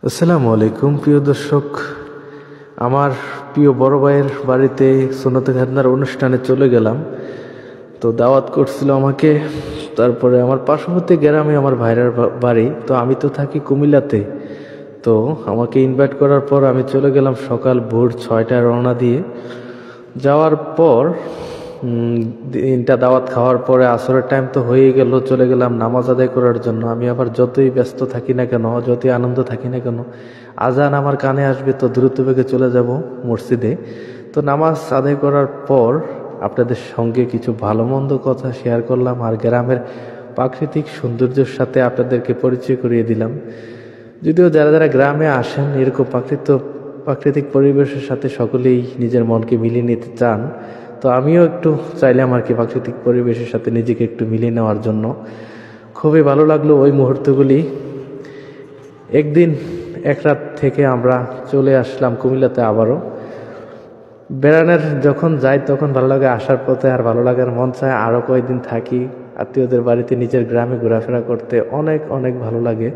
আসসালামু আলাইকুম প্রিয় দর্শক। আমার প্রিয় বড় ভাইয়ের বাড়িতে সুন্নতে খাতনার অনুষ্ঠানে চলে গেলাম। তো দাওয়াত করছিল আমাকে। তারপরে আমার পার্শ্ববর্তী গ্রামে আমার ভাইয়ের বাড়ি, তো আমি তো থাকি কুমিল্লাতে। তো আমাকে ইনভাইট করার পর আমি চলে গেলাম সকাল ভোর 6টায় রওনা দিয়ে। যাওয়ার পর দিনটা দাওয়াত খাওয়ার পরে আসরের টাইম তো হয়ে গেল, চলে গেলাম নামাজ আদায় করার জন্য। আমি আবার যতই ব্যস্ত থাকি না কেন, যতই আনন্দ থাকি না কেন, আজান আমার কানে আসবে তো দ্রুত বেগে চলে যাব মসজিদে। তো নামাজ আদায় করার পর আপনাদের সঙ্গে কিছু ভালো মন্দ কথা শেয়ার করলাম, আর গ্রামের প্রাকৃতিক সৌন্দর্যের সাথে আপনাদেরকে পরিচয় করিয়ে দিলাম। যদিও যারা যারা গ্রামে আসেন এরকম প্রাকৃতিক পরিবেশের সাথে সকলেই নিজের মনকে মিলিয়ে নিতে চান। তো আমিও একটু চাইলাম আর কি প্রাকৃতিক পরিবেশের সাথে নিজেকে একটু মিলিয়ে নেওয়ার জন্য। খুবই ভালো লাগলো ওই মুহূর্তগুলি। একদিন এক রাত থেকে আমরা চলে আসলাম কুমিল্লাতে আবারও। বেড়ানোর যখন যাই তখন ভালো লাগে, আসার পথে আর ভালো লাগার মন চায় আরও কয়েকদিন থাকি। আত্মীয়দের বাড়িতে নিজের গ্রামে ঘোরাফেরা করতে অনেক অনেক ভালো লাগে।